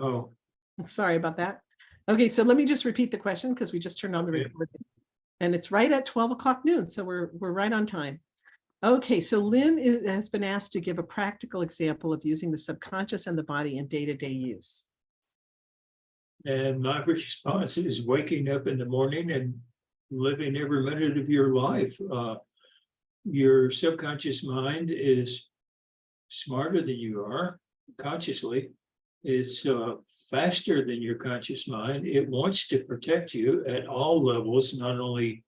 Oh, Sorry about that. Okay, so let me just repeat the question because we just turned on the okay. recording. And it's right at 12 o'clock noon, so we're right on time. Okay, so Lyn has been asked to give a practical example of using the subconscious and the body in day-to-day use. And my response is waking up in the morning and living every minute of your life. Your subconscious mind is smarter than you are consciously. It's faster than your conscious mind. It wants to protect you at all levels, not only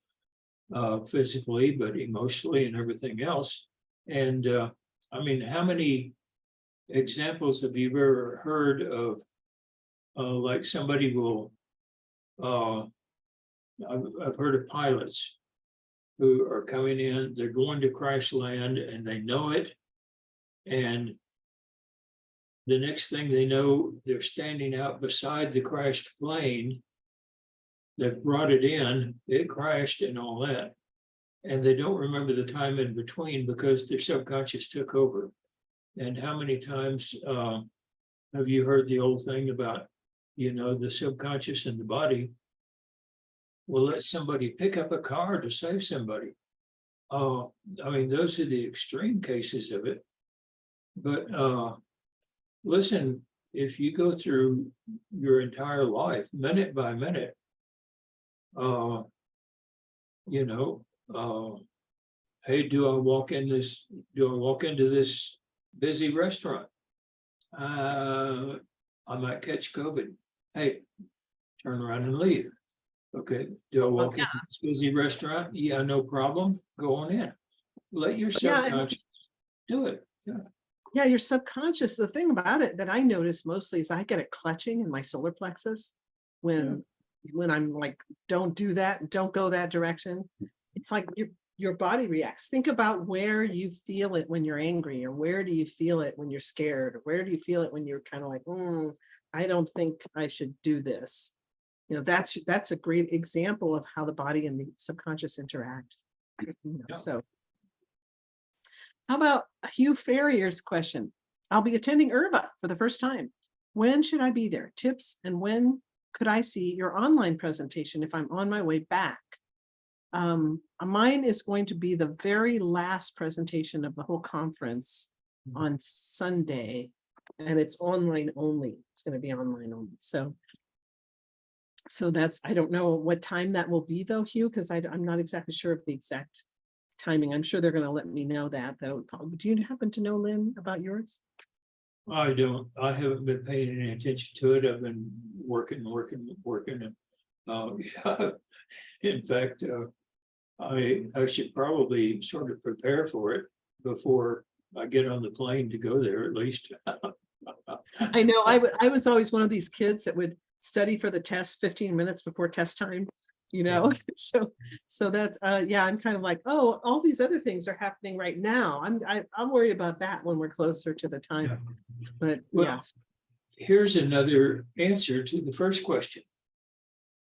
physically, but emotionally and everything else. And I mean, how many examples have you ever heard of like somebody will, I've heard of pilots who are coming in, they're going to crash land and they know it. And the next thing they know, they're standing out beside the crashed plane. They've brought it in, it crashed and all that. And they don't remember the time in between because their subconscious took over. And how many times have you heard the old thing about, the subconscious and the body will let somebody pick up a car to save somebody? I mean, those are the extreme cases of it. But listen, if you go through your entire life, minute by minute, hey, do I walk into this busy restaurant? I might catch COVID. Hey, turn around and leave. Okay, do I walk into this busy restaurant? Yeah, no problem. Go on in. Let your subconscious do it. Yeah, your subconscious, the thing about it that I notice mostly is I get it clutching in my solar plexus when I'm like, don't do that, don't go that direction. It's like your body reacts. Think about where you feel it when you're angry, or where do you feel it when you're scared, or where do you feel it when you're kind of like, I don't think I should do this. That's a great example of how the body and the subconscious interact. So how about Hugh Ferrier's question? I'll be attending IRVA for the first time. When should I be there? Tips, and when could I see your online presentation if I'm on my way back? Mine is going to be the very last presentation of the whole conference on Sunday, and it's online only. It's going to be online only. So that's, I don't know what time that will be though, Hugh, because I'm not exactly sure of the exact timing. I'm sure they're going to let me know that though. Do you happen to know, Lyn, about yours? I don't. I haven't been paying any attention to it. I've been working. And in fact, I should probably sort of prepare for it before I get on the plane to go there, at least. I know. I was always one of these kids that would study for the test 15 minutes before test time. So that's I'm kind of like, oh, all these other things are happening right now. I'll worry about that when we're closer to the time. But yes, here's another answer to the first question.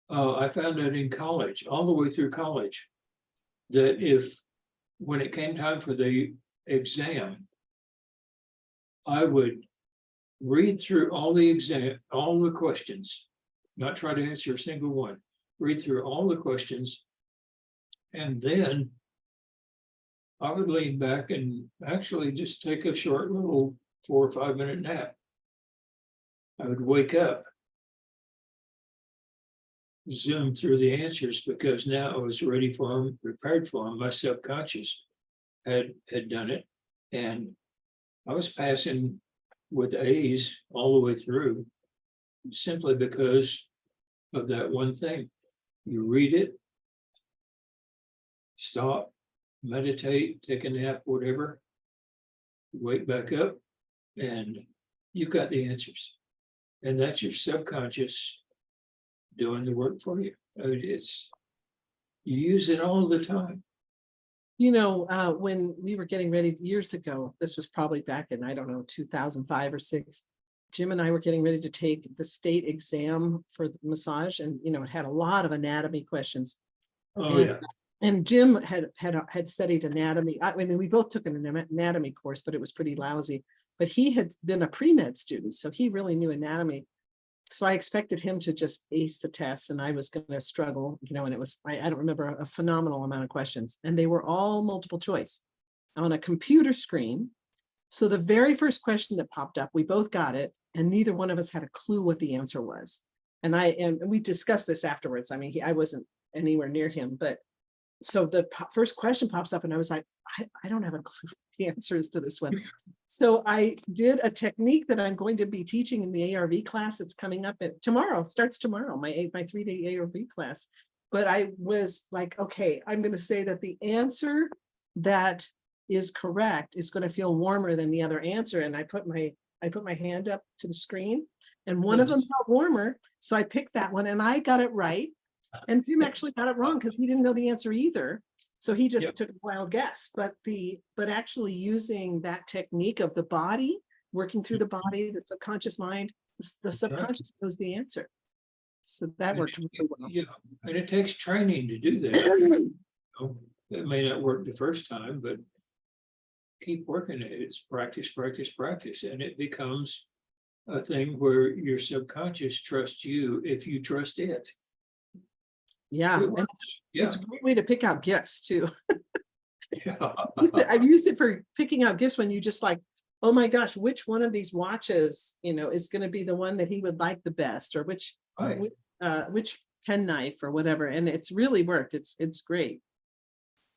I found out in college, all the way through college, that when it came time for the exam, I would read through all the questions, not try to answer a single one. Read through all the questions, and then I would lean back and actually just take a short little 4 or 5 minute nap. I would wake up, zoom through the answers, because now I was ready for them, prepared for them. My subconscious had done it, and I was passing with A's all the way through, simply because of that one thing. You read it, stop, meditate, take a nap, whatever, wake back up, and you've got the answers. And that's your subconscious doing the work for you. You use it all the time. When we were getting ready years ago, this was probably back in, 2005 or 6, Jim and I were getting ready to take the state exam for the massage, and it had a lot of anatomy questions. And Jim had studied anatomy. I mean, we both took an anatomy course, but it was pretty lousy. but he had been a pre-med student, so he really knew anatomy. So I expected him to just ace the test, and I was going to struggle, and it was, I don't remember, a phenomenal amount of questions, and they were all multiple choice on a computer screen. So the very first question that popped up, we both got it, and neither one of us had a clue what the answer was. And we discussed this afterwards. I mean, I wasn't anywhere near him, but so the first question pops up, and I was like, I don't have a clue what the answer is to this one. So I did a technique that I'm going to be teaching in the ARV class. It's coming up starts tomorrow, my 3-day ARV class. But I was like, okay, I'm going to say that the answer that is correct is going to feel warmer than the other answer. And I put my hand up to the screen, and one of them felt warmer. So I picked that one, and I got it right. And Tim actually got it wrong because he didn't know the answer either. So he just took a wild guess. But actually using that technique of the body, working through the body, the subconscious mind, the subconscious knows the answer. So that worked really well. Yeah, and it takes training to do that. It may not work the first time, but keep working it. It's practice, practice, practice, and it becomes a thing where your subconscious trusts you if you trust it. Yeah, and it's a great way to pick out gifts too. Yeah. I've used it for picking out gifts when you just like, oh my gosh, which one of these watches, is going to be the one that he would like the best, or which pen knife or whatever. And it's really worked. It's great.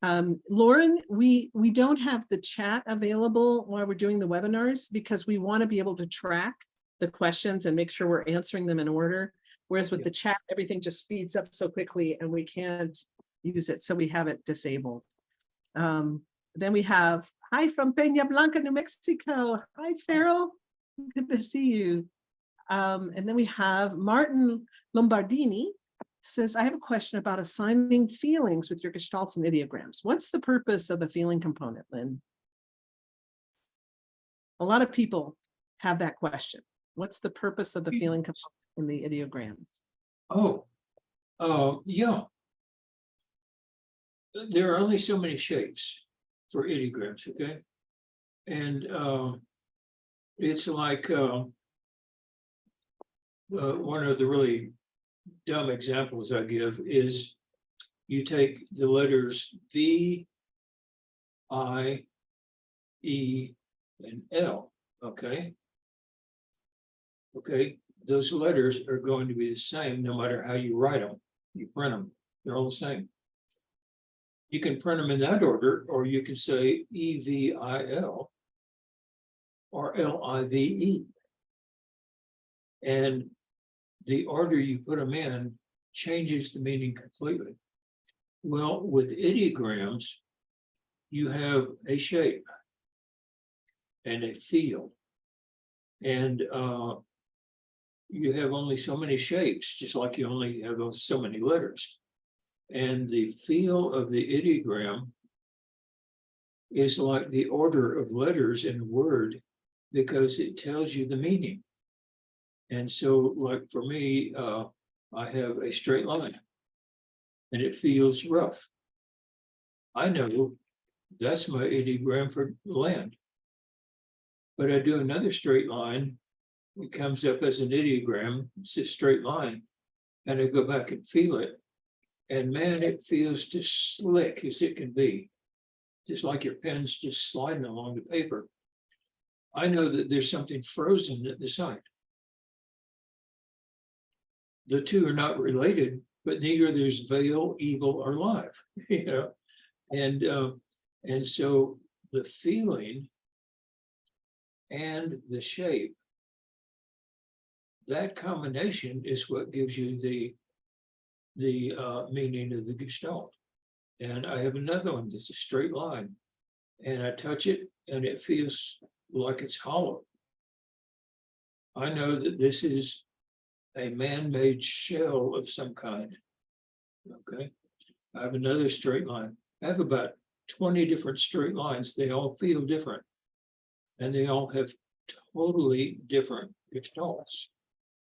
Lauren, we don't have the chat available while we're doing the webinars because we want to be able to track the questions and make sure we're answering them in order. Whereas with the chat, everything just speeds up so quickly and we can't use it. So we have it disabled. Then we have, hi from Peña Blanca, New Mexico. Hi, Farrell. Good to see you. And then we have Martin Lombardini says, I have a question about assigning feelings with your gestalts and ideograms. What's the purpose of the feeling component, Lynn? A lot of people have that question. What's the purpose of the feeling component in the ideograms? Yeah. There are only so many shapes for ideograms, okay? And it's like one of the really dumb examples I give is you take the letters V, I, E, and L, okay? Okay, those letters are going to be the same no matter how you write them. You print them, they're all the same. You can print them in that order, or you can say E-V-I-L or L-I-V-E. And the order you put them in changes the meaning completely. Well, with ideograms, you have a shape and a feel. And you have only so many shapes, just like you only have so many letters. And the feel of the ideogram is like the order of letters in a word because it tells you the meaning. And so, like for me, I have a straight line and it feels rough. I know that's my ideogram for land. But I do another straight line, it comes up as an ideogram, it's a straight line, and I go back and feel it. And man, it feels just slick as it can be, just like your pen's just sliding along the paper. I know that there's something frozen at the side. The two are not related, but neither there's veil, evil, or live, And so the feeling and the shape, that combination is what gives you the meaning of the gestalt. And I have another one that's a straight line, and I touch it and it feels like it's hollow. I know that this is a man-made shell of some kind. Okay, I have another straight line. I have about 20 different straight lines. They all feel different, and they all have totally different gestalts.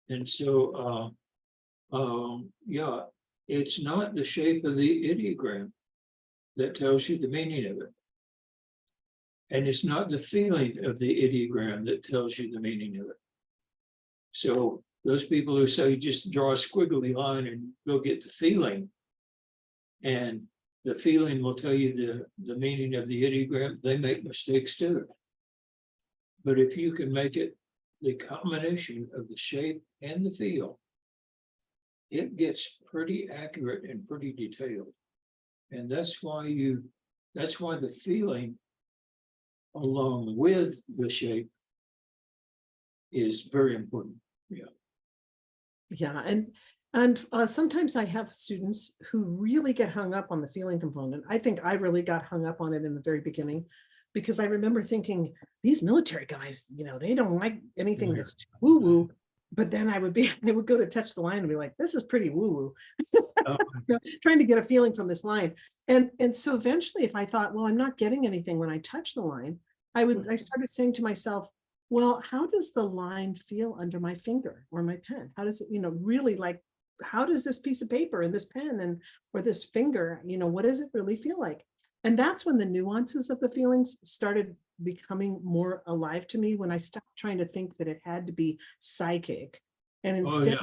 And so, yeah, it's not the shape of the ideogram that tells you the meaning of it. And it's not the feeling of the ideogram that tells you the meaning of it. So those people who say just draw a squiggly line and go get the feeling, and the feeling will tell you the meaning of the ideogram, they make mistakes too. But if you can make it the combination of the shape and the feel, it gets pretty accurate and pretty detailed. And that's why the feeling along with the shape is very important. Yeah. Yeah, and sometimes I have students who really get hung up on the feeling component. I think I really got hung up on it in the very beginning, because I remember thinking these military guys, they don't like anything that's woo woo. But then I would go to touch the line and be like, this is pretty woo woo, trying to get a feeling from this line. And so eventually, if I thought, well, I'm not getting anything when I touch the line, I started saying to myself, well, how does the line feel under my finger or my pen? How does it, really, like, how does this piece of paper and this pen or this finger, what does it really feel like? And that's when the nuances of the feelings started becoming more alive to me, when I stopped trying to think that it had to be psychic. And instead,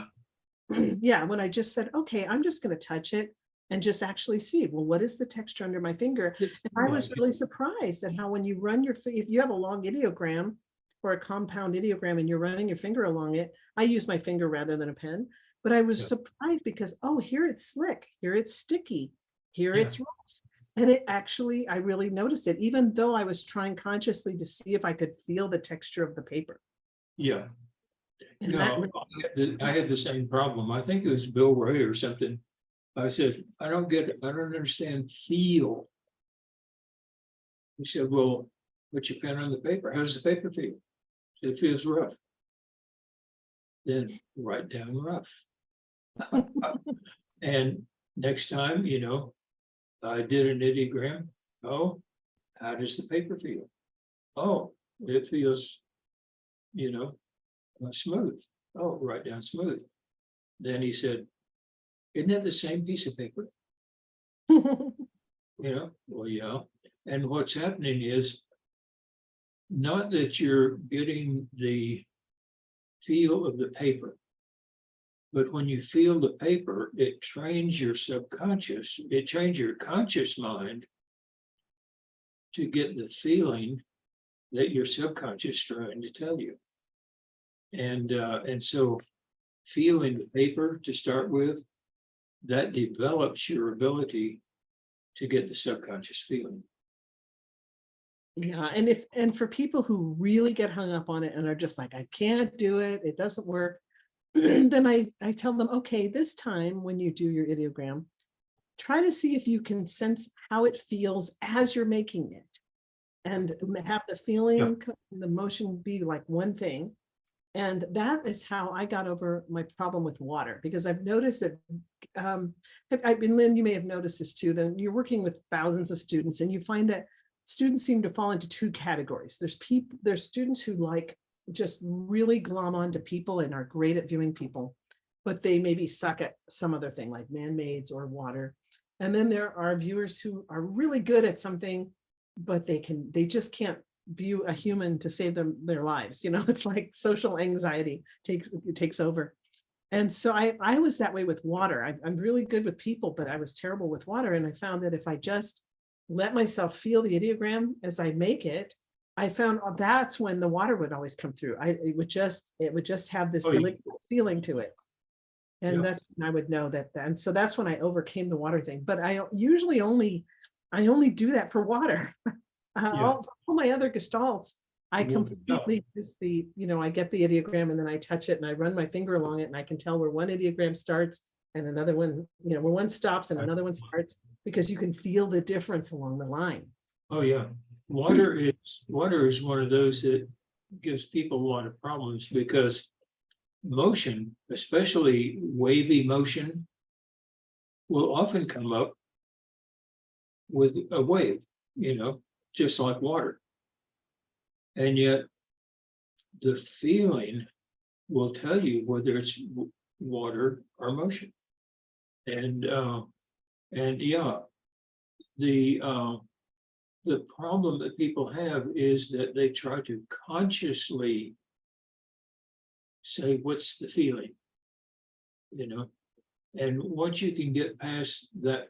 when I just said, okay, I'm just going to touch it and just actually see, well, what is the texture under my finger? And I was really surprised at how, when you run if you have a long ideogram or a compound ideogram and you're running your finger along it, I use my finger rather than a pen, but I was surprised because, oh, here it's slick, here it's sticky, here it's rough. And it actually, I really noticed it, even though I was trying consciously to see if I could feel the texture of the paper. Yeah. And I had the same problem. I think it was Bill Ray or something. I said, I don't understand feel. He said, well, put your pen on the paper. How does the paper feel? It feels rough. Then write down rough. And next time, I did an ideogram. Oh, how does the paper feel? Oh, it feels, smooth. Oh, write down smooth. Then he said, isn't that the same piece of paper? Well, yeah. And what's happening is not that you're getting the feel of the paper, but when you feel the paper, it trains your subconscious, it trains your conscious mind to get the feeling that your subconscious is trying to tell you. And so feeling the paper to start with, that develops your ability to get the subconscious feeling. Yeah, and for people who really get hung up on it and are just like, I can't do it, it doesn't work, then I tell them, okay, this time when you do your ideogram, try to see if you can sense how it feels as you're making it, and have the feeling, the motion be like one thing. And that is how I got over my problem with water, because I've noticed that, Lyn, you may have noticed this too, that you're working with thousands of students and you find that students seem to fall into two categories. There's students who like just really glom onto people and are great at viewing people, but they maybe suck at some other thing like man-mades or water. And then there are viewers who are really good at something, but they just can't view a human to save their lives. It's like social anxiety takes over. And so I was that way with water. I'm really good with people, but I was terrible with water. And I found that if I just let myself feel the ideogram as I make it, I found that's when the water would always come through. It would just have this liquid feeling to it. And that's when I would know that. And so that's when I overcame the water thing. But I usually only do that for water. All my other gestalts, I completely just I get the ideogram and then I touch it and I run my finger along it and I can tell where one ideogram starts and another one, where one stops and another one starts, because you can feel the difference along the line. Oh yeah, water is one of those that gives people a lot of problems, because motion, especially wavy motion, will often come up with a wave, just like water. And yet the feeling will tell you whether it's water or motion. And yeah, the problem that people have is that they try to consciously say, what's the feeling? You know, and once you can get past that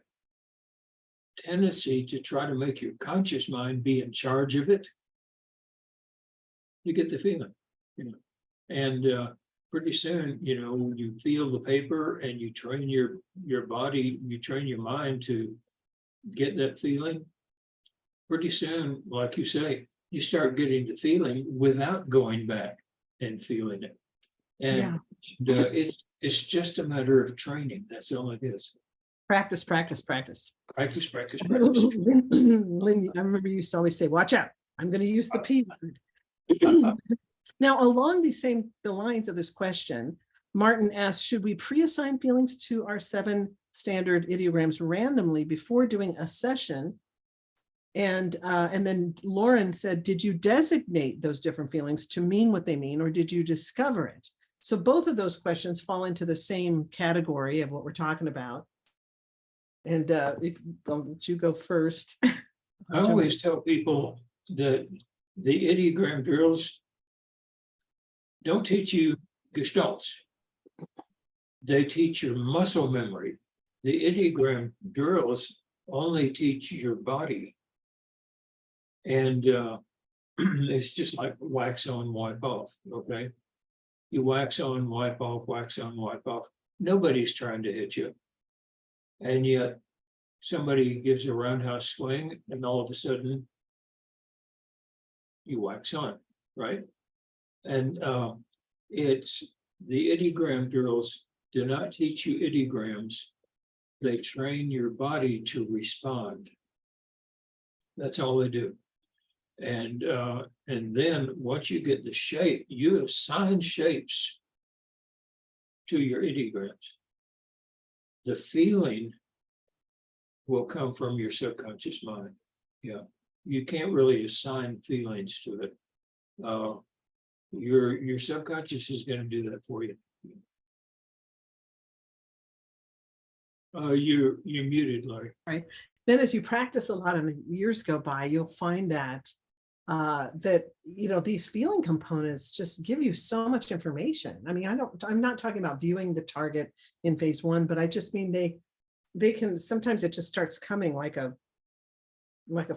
tendency to try to make your conscious mind be in charge of it, you get the feeling, you know, and pretty soon, you know, you feel the paper and you train your body, you train your mind to get that feeling. Pretty soon, like you say, you start getting the feeling without going back and feeling it. And it's just a matter of training. That's all it is. Practice, practice, practice. Practice, practice, practice. Lynn, I remember you used to always say, watch out, I'm going to use the P word. Now, along the lines of this question, Martin asked, should we pre-assign feelings to our 7 standard ideograms randomly before doing a session? And then Lauren said, did you designate those different feelings to mean what they mean, or did you discover it? So both of those questions fall into the same category of what we're talking about. And if I'll let you go first. I always tell people that the ideogram drills don't teach you gestalts. They teach your muscle memory. The ideogram drills only teach your body. And it's just like wax on, wipe off, okay? You wax on, wipe off, wax on, wipe off. Nobody's trying to hit you. And yet somebody gives a roundhouse swing and all of a sudden you wax on, right? And it's the ideogram drills do not teach you ideograms. They train your body to respond. That's all they do. And then once you get the shape, you assign shapes to your ideograms. The feeling will come from your subconscious mind. Yeah, you can't really assign feelings to it. Your subconscious is going to do that for you. You're muted, Larry. Right. Then as you practice a lot and the years go by, you'll find that these feeling components just give you so much information. I mean, I'm not talking about viewing the target in phase 1, but I just mean they can, sometimes it just starts coming like a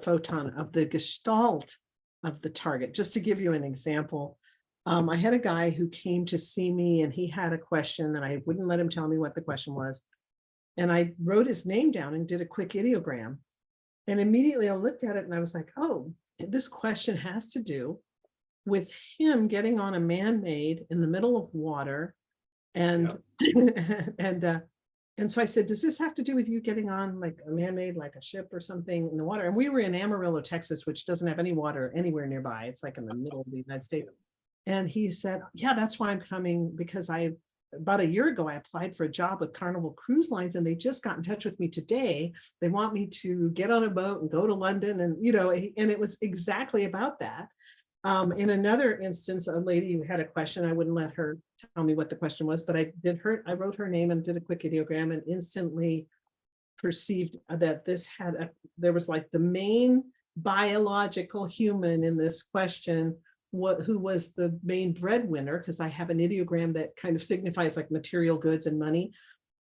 photon of the gestalt of the target. Just to give you an example, I had a guy who came to see me and he had a question and I wouldn't let him tell me what the question was. And I wrote his name down and did a quick ideogram. And immediately I looked at it and I was like, oh, this question has to do with him getting on a man-made in the middle of water. And, and so I said, does this have to do with you getting on like a man-made, like a ship or something in the water? And we were in Amarillo, Texas, which doesn't have any water anywhere nearby. It's like in the middle of the United States. And he said, yeah, that's why I'm coming, because about a year ago, I applied for a job with Carnival Cruise Lines and they just got in touch with me today. They want me to get on a boat and go to London. And, and it was exactly about that. In another instance, a lady who had a question, I wouldn't let her tell me what the question was, but I wrote her name and did a quick ideogram and instantly perceived that there was like the main biological human in this question, who was the main breadwinner, because I have an ideogram that kind of signifies like material goods and money.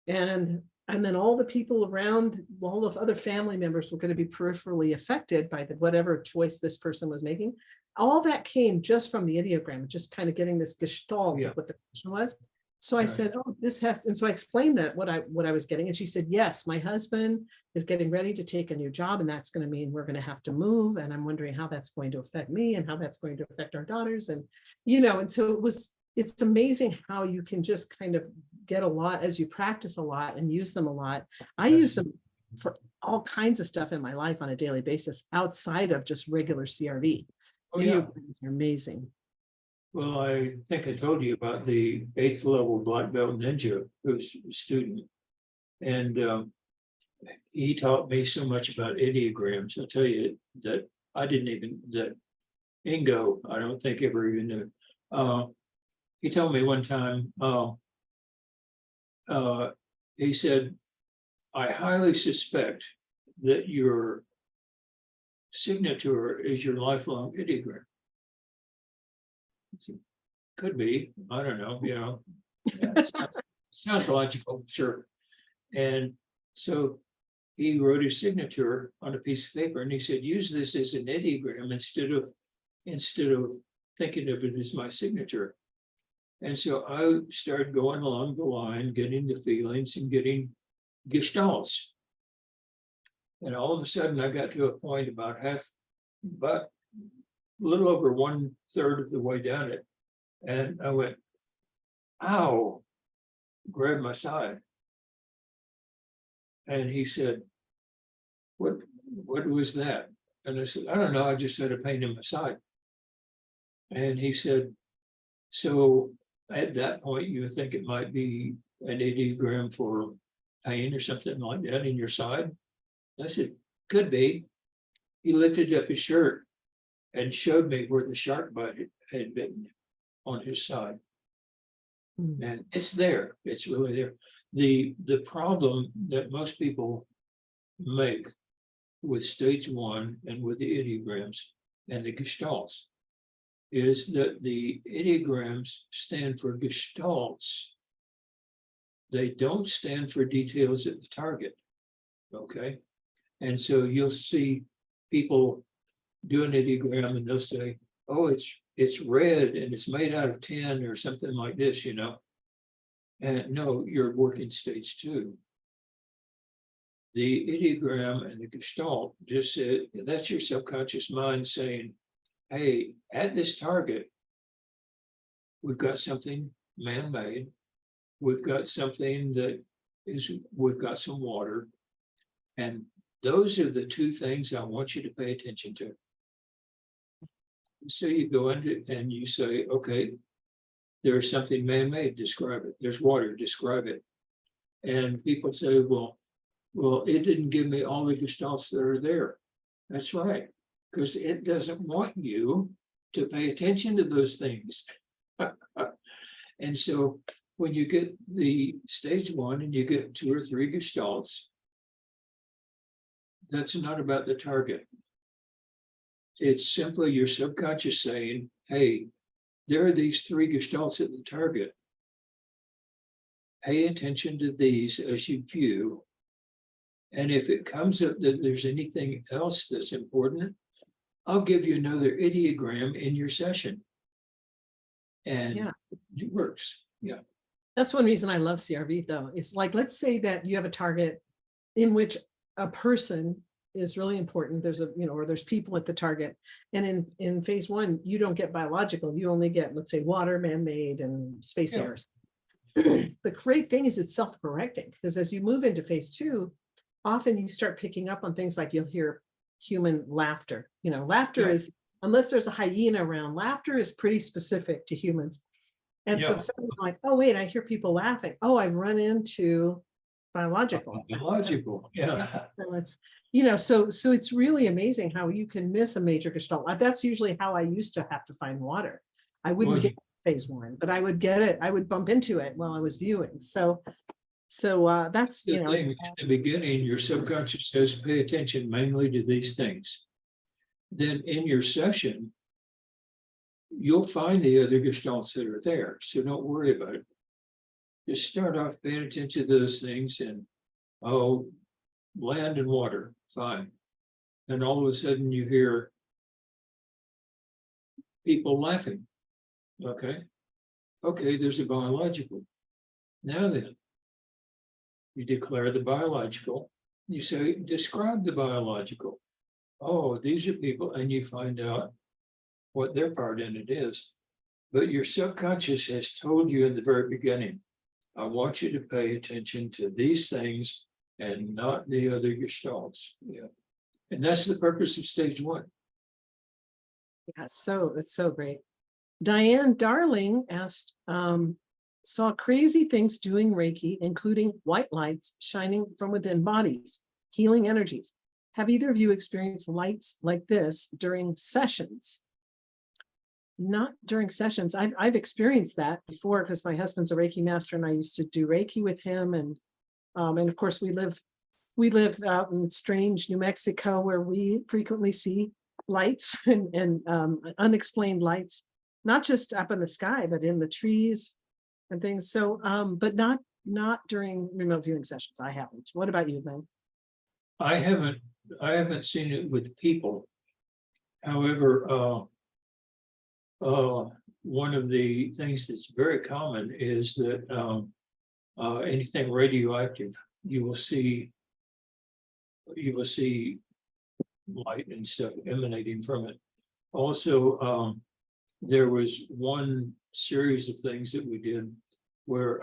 And then all the people around, all of other family members were going to be peripherally affected by whatever choice this person was making. All that came just from the ideogram, just kind of getting this gestalt of what the question was. So I said, oh, this has, and so I explained that what I was getting. And she said, yes, my husband is getting ready to take a new job and that's going to mean we're going to have to move. And I'm wondering how that's going to affect me and how that's going to affect our daughters. And, and so it's amazing how you can just kind of get a lot as you practice a lot and use them a lot. I use them for all kinds of stuff in my life on a daily basis outside of just regular CRV. Ideograms are amazing. Well, I think I told you about the 8th level black belt ninja who's a student. And he taught me so much about ideograms. I'll tell you that that Ingo, I don't think ever even knew. He told me one time, he said, I highly suspect that your signature is your lifelong ideogram. Could be, I don't know, Yeah, sounds logical, sure. And so he wrote his signature on a piece of paper and he said, use this as an ideogram instead of thinking of it as my signature. And so I started going along the line, getting the feelings and getting gestalts. And all of a sudden I got to a point about a little over 1/3 of the way down it. And I went, ow, grabbed my side. And he said, what was that? And I said, I don't know, I just had a pain in my side. And he said, so at that point, you think it might be an ideogram for pain or something like that in your side? I said, could be. He lifted up his shirt and showed me where the shark bite had bitten on his side. And it's there, it's really there. The problem that most people make with stage 1 and with the ideograms and the gestalts is that the ideograms stand for gestalts. They don't stand for details at the target, okay? And so you'll see people do an ideogram and they'll say, oh, it's red and it's made out of tin or something like this, And no, you're working stage 2. The ideogram and the gestalt just said, that's your subconscious mind saying, hey, at this target, we've got something man-made. We've got something we've got some water. And those are the 2 things I want you to pay attention to. So you go into and you say, okay, there's something man-made, describe it. There's water, describe it. And people say, well, it didn't give me all the gestalts that are there. That's right, because it doesn't want you to pay attention to those things. And so when you get the stage 1 and you get 2 or 3 gestalts, that's not about the target. It's simply your subconscious saying, hey, there are these 3 gestalts at the target. Pay attention to these as you view. And if it comes up that there's anything else that's important, I'll give you another ideogram in your session. And it works. Yeah. That's one reason I love CRV though. It's like, let's say that you have a target in which a person is really important. There's or there's people at the target. And in phase 1, you don't get biological. You only get, let's say, water, man-made, and space airs. The great thing is it's self-correcting, because as you move into phase 2, often you start picking up on things like you'll hear human laughter. Laughter is, unless there's a hyena around, laughter is pretty specific to humans. And so someone's like, oh, wait, I hear people laughing. Oh, I've run into biological. Yeah. So it's, so it's really amazing how you can miss a major gestalt. That's usually how I used to have to find water. I wouldn't get phase 1, but I would get it. I would bump into it while I was viewing. So that's, the thing, at the beginning, your subconscious says, pay attention mainly to these things. Then in your session, you'll find the other gestalts that are there. So don't worry about it. Just start off paying attention to those things and, land and water, fine. And all of a sudden you hear people laughing. Okay, there's a biological. Now then, you declare the biological. You say, describe the biological. Oh, these are people, and you find out what their part in it is. But your subconscious has told you in the very beginning, I want you to pay attention to these things and not the other gestalts. Yeah. And that's the purpose of stage 1. Yeah, it's so great. Diane Darling asked, saw crazy things doing Reiki, including white lights shining from within bodies, healing energies. Have either of you experienced lights like this during sessions? Not during sessions. I've experienced that before because my husband's a Reiki master and I used to do Reiki with him. And of course we live we live out in strange New Mexico where we frequently see lights and unexplained lights, not just up in the sky, but in the trees and things. So, but not during remote viewing sessions. I haven't. What about you, Lynn? I haven't seen it with people. However, one of the things that's very common is that anything radioactive, you will see light and stuff emanating from it. Also, there was one series of things that we did where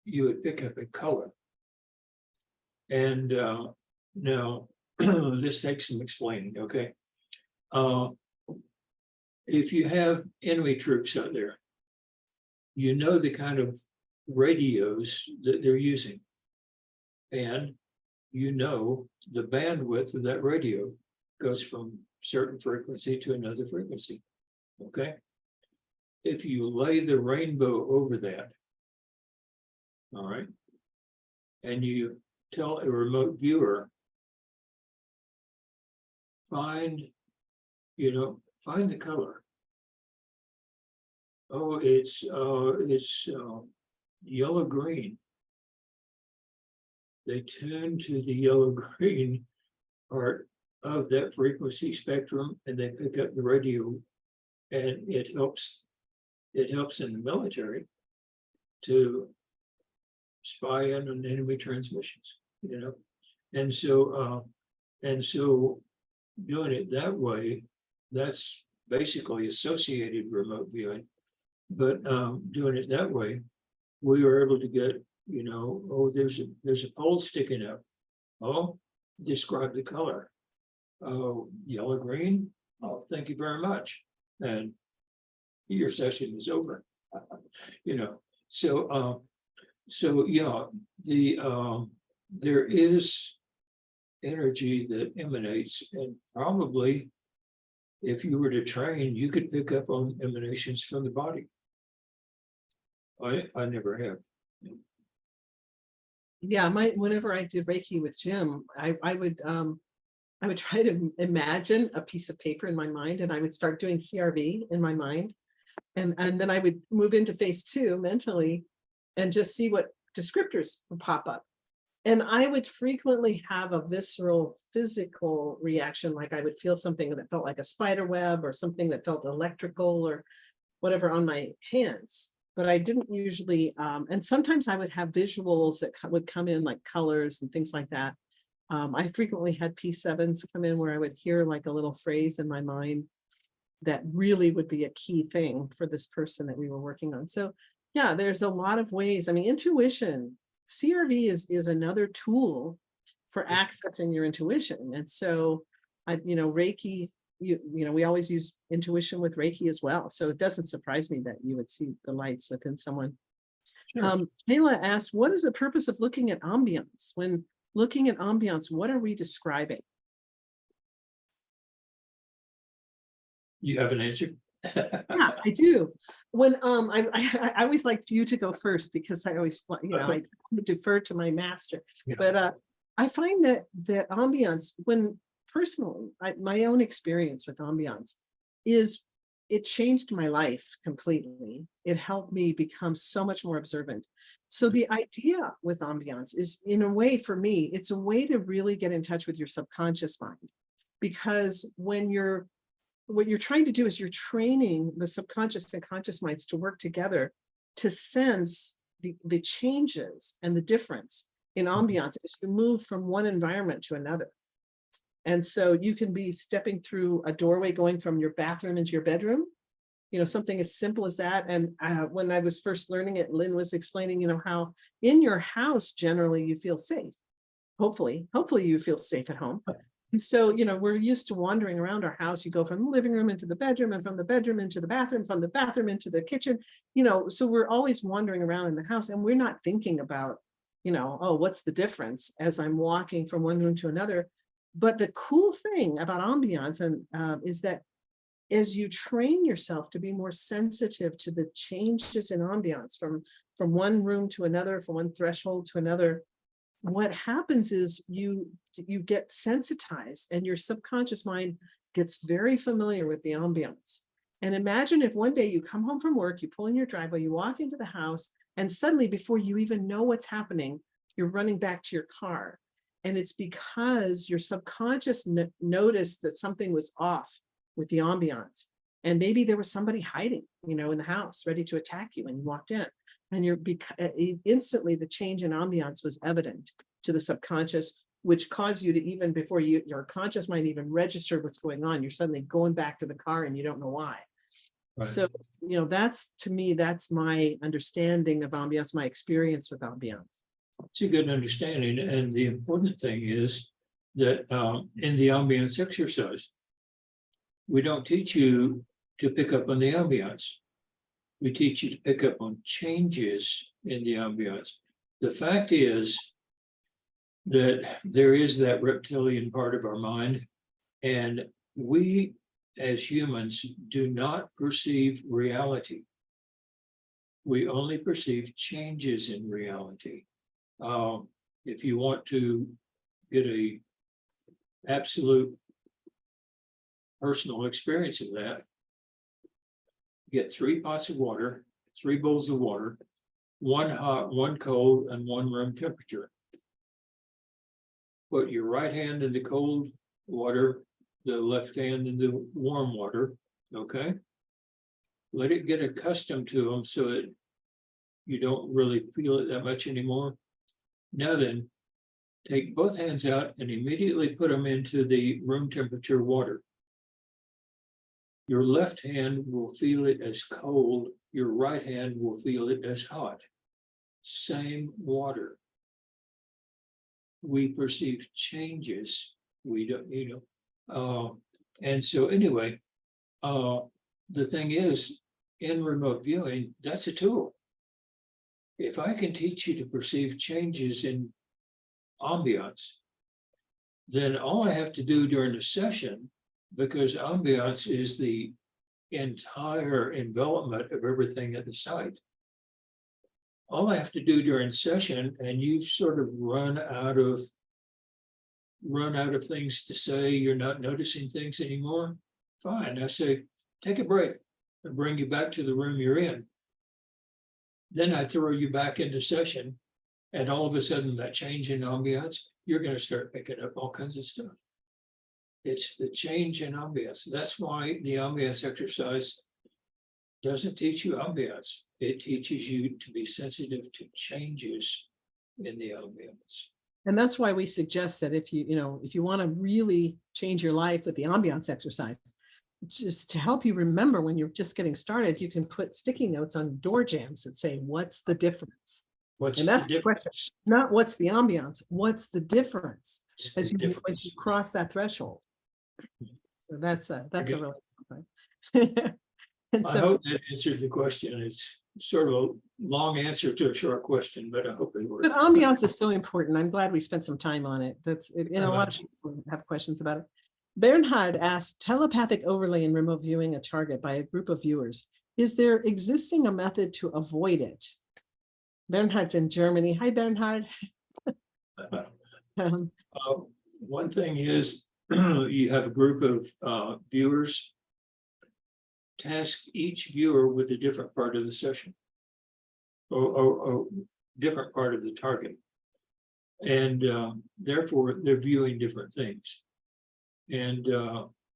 you would pick up a color. And now this takes some explaining, okay? If you have enemy troops out there, you know the kind of radios that they're using. And you know the bandwidth of that radio goes from certain frequency to another frequency, okay? If you lay the rainbow over that, all right, and you tell a remote viewer, find the color. Oh, it's yellow green. They tune to the yellow green part of that frequency spectrum, and they pick up the radio, and it helps in the military to spy in on enemy transmissions, and so doing it that way, that's basically associated remote viewing. But doing it that way, we were able to get, oh, there's a pole sticking up. Oh, describe the color. Oh, yellow green. Oh, thank you very much. And your session is over. So yeah, there is energy that emanates, and probably if you were to train, you could pick up on emanations from the body. I never have. Yeah, whenever I did Reiki with Jim, I would try to imagine a piece of paper in my mind, and I would start doing CRV in my mind, and then I would move into phase 2 mentally, and just see what descriptors would pop up. And I would frequently have a visceral physical reaction, like I would feel something that felt like a spider web, or something that felt electrical or whatever on my hands. But I didn't usually, and sometimes I would have visuals that would come in, like colors and things like that. I frequently had P7s come in where I would hear like a little phrase in my mind that really would be a key thing for this person that we were working on. So yeah, there's a lot of ways. I mean, intuition, CRV is another tool for accessing your intuition. And so Reiki, we always use intuition with Reiki as well. So it doesn't surprise me that you would see the lights within someone. Sure. Kayla asked, what is the purpose of looking at ambience? When looking at ambience, what are we describing? You have an answer? Yeah, I do. When I always liked you to go first, because I always, I defer to my master. Yeah. But I find that ambience, when personally, my own experience with ambience is it changed my life completely. It helped me become so much more observant. So the idea with ambience is, in a way, for me, it's a way to really get in touch with your subconscious mind, because what you're trying to do is you're training the subconscious and conscious minds to work together to sense the changes and the difference in ambience as you move from one environment to another. And so you can be stepping through a doorway going from your bathroom into your bedroom, something as simple as that. And when I was first learning it, Lynn was explaining, how in your house, generally you feel safe. Hopefully you feel safe at home. And so, we're used to wandering around our house. You go from the living room into the bedroom, and from the bedroom into the bathroom, from the bathroom into the kitchen, so we're always wandering around in the house, and we're not thinking about, oh, what's the difference as I'm walking from one room to another. But the cool thing about ambience is that as you train yourself to be more sensitive to the changes in ambiance from one room to another, from one threshold to another, what happens is you get sensitized and your subconscious mind gets very familiar with the ambiance. And imagine if one day you come home from work, you pull in your driveway, you walk into the house, and suddenly before you even know what's happening, you're running back to your car. And it's because your subconscious noticed that something was off with the ambiance. And maybe there was somebody hiding, in the house, ready to attack you when you walked in. And instantly the change in ambiance was evident to the subconscious, which caused you to, even before your conscious mind even registered what's going on, you're suddenly going back to the car and you don't know why. Right. So, that's, to me, that's my understanding of ambiance, my experience with ambiance. It's a good understanding. And the important thing is that in the ambience exercise, we don't teach you to pick up on the ambience. We teach you to pick up on changes in the ambiance. The fact is that there is that reptilian part of our mind, and we as humans do not perceive reality. We only perceive changes in reality. If you want to get a absolute personal experience of that, get 3 pots of water, 3 bowls of water, 1 hot, 1 cold, and 1 room temperature. Put your right hand in the cold water, the left hand in the warm water, okay? Let it get accustomed to them so that you don't really feel it that much anymore. Now then, take both hands out and immediately put them into the room temperature water. Your left hand will feel it as cold. Your right hand will feel it as hot. Same water. We perceive changes. We don't, and so anyway, the thing is, in remote viewing, that's a tool. If I can teach you to perceive changes in ambiance, then all I have to do during the session, because ambiance is the entire envelopment of everything at the site. All I have to do during session, and you sort of run out of things to say, you're not noticing things anymore, fine. I say, take a break and bring you back to the room you're in. Then I throw you back into session, and all of a sudden that change in ambiance, you're going to start picking up all kinds of stuff. It's the change in ambiance. That's why the ambience exercise doesn't teach you ambiance. It teaches you to be sensitive to changes in the ambiance. And that's why we suggest that if you want to really change your life with the ambiance exercise, just to help you remember when you're just getting started, you can put sticky notes on door jambs that say, what's the difference? And that's the question, not what's the ambiance, what's the difference as you cross that threshold. So that's a really good point. And so, I hope that answered the question. It's sort of a long answer to a short question, but I hope it worked. But ambiance is so important. I'm glad we spent some time on it. A lot of people have questions about it. Bernhard asked, telepathic overlay in remote viewing a target by a group of viewers. Is there existing a method to avoid it? Bernhard's in Germany. Hi, Bernhard. One thing is you have a group of viewers. Task each viewer with a different part of the session or different part of the target. And therefore, they're viewing different things. And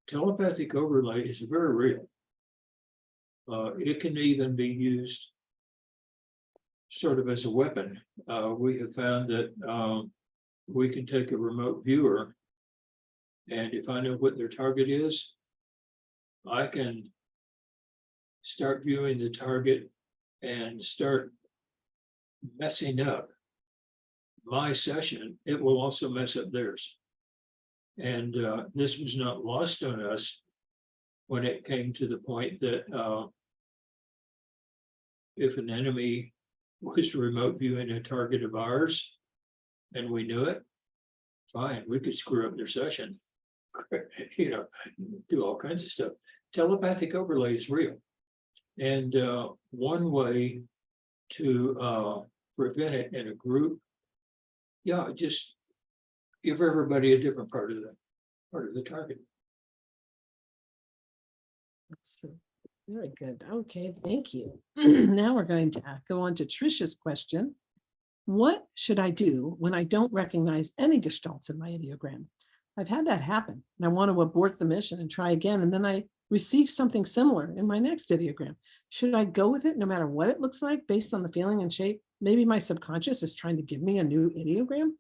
telepathic overlay is very real. It can even be used sort of as a weapon. We have found that we can take a remote viewer, and if I know what their target is, I can start viewing the target and start messing up my session. It will also mess up theirs. And this was not lost on us when it came to the point that if an enemy was remote viewing a target of ours and we knew it, fine, we could screw up their session, do all kinds of stuff. telepathic overlay is real. And one way to prevent it in a group, just give everybody a different part of the target. Very good. Okay, thank you. Now we're going to go on to Trisha's question. What should I do when I don't recognize any gestalts in my ideogram? I've had that happen, and I want to abort the mission and try again, and then I receive something similar in my next ideogram. Should I go with it no matter what it looks like based on the feeling and shape? Maybe my subconscious is trying to give me a new ideogram?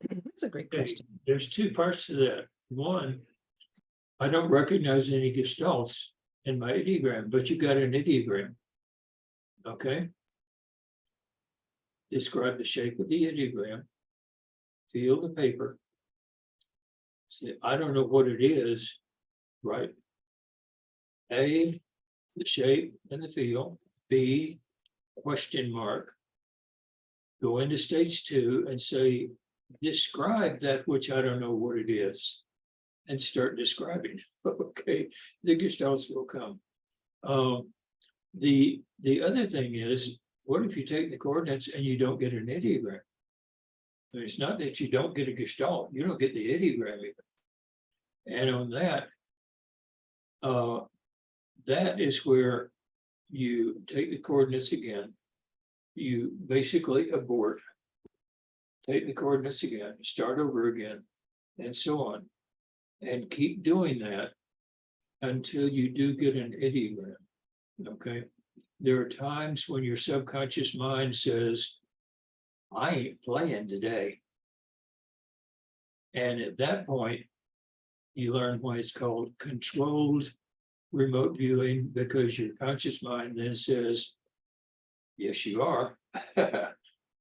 That's a great question. There's two parts to that. One, I don't recognize any gestalts in my ideogram, but you got an ideogram. Okay. Describe the shape of the ideogram. Feel the paper. Say, I don't know what it is, right? A, the shape and the feel. B, question mark. Go into stage 2 and say, describe that which I don't know what it is, and start describing. Okay, the gestalts will come. The other thing is, what if you take the coordinates and you don't get an ideogram? It's not that you don't get a gestalt, you don't get the ideogram even. And on that, that is where you take the coordinates again, you basically abort, take the coordinates again, start over again, and so on. And keep doing that until you do get an ideogram, okay? There are times when your subconscious mind says, I ain't playing today. And at that point, you learn why it's called controlled remote viewing, because your conscious mind then says, yes, you are,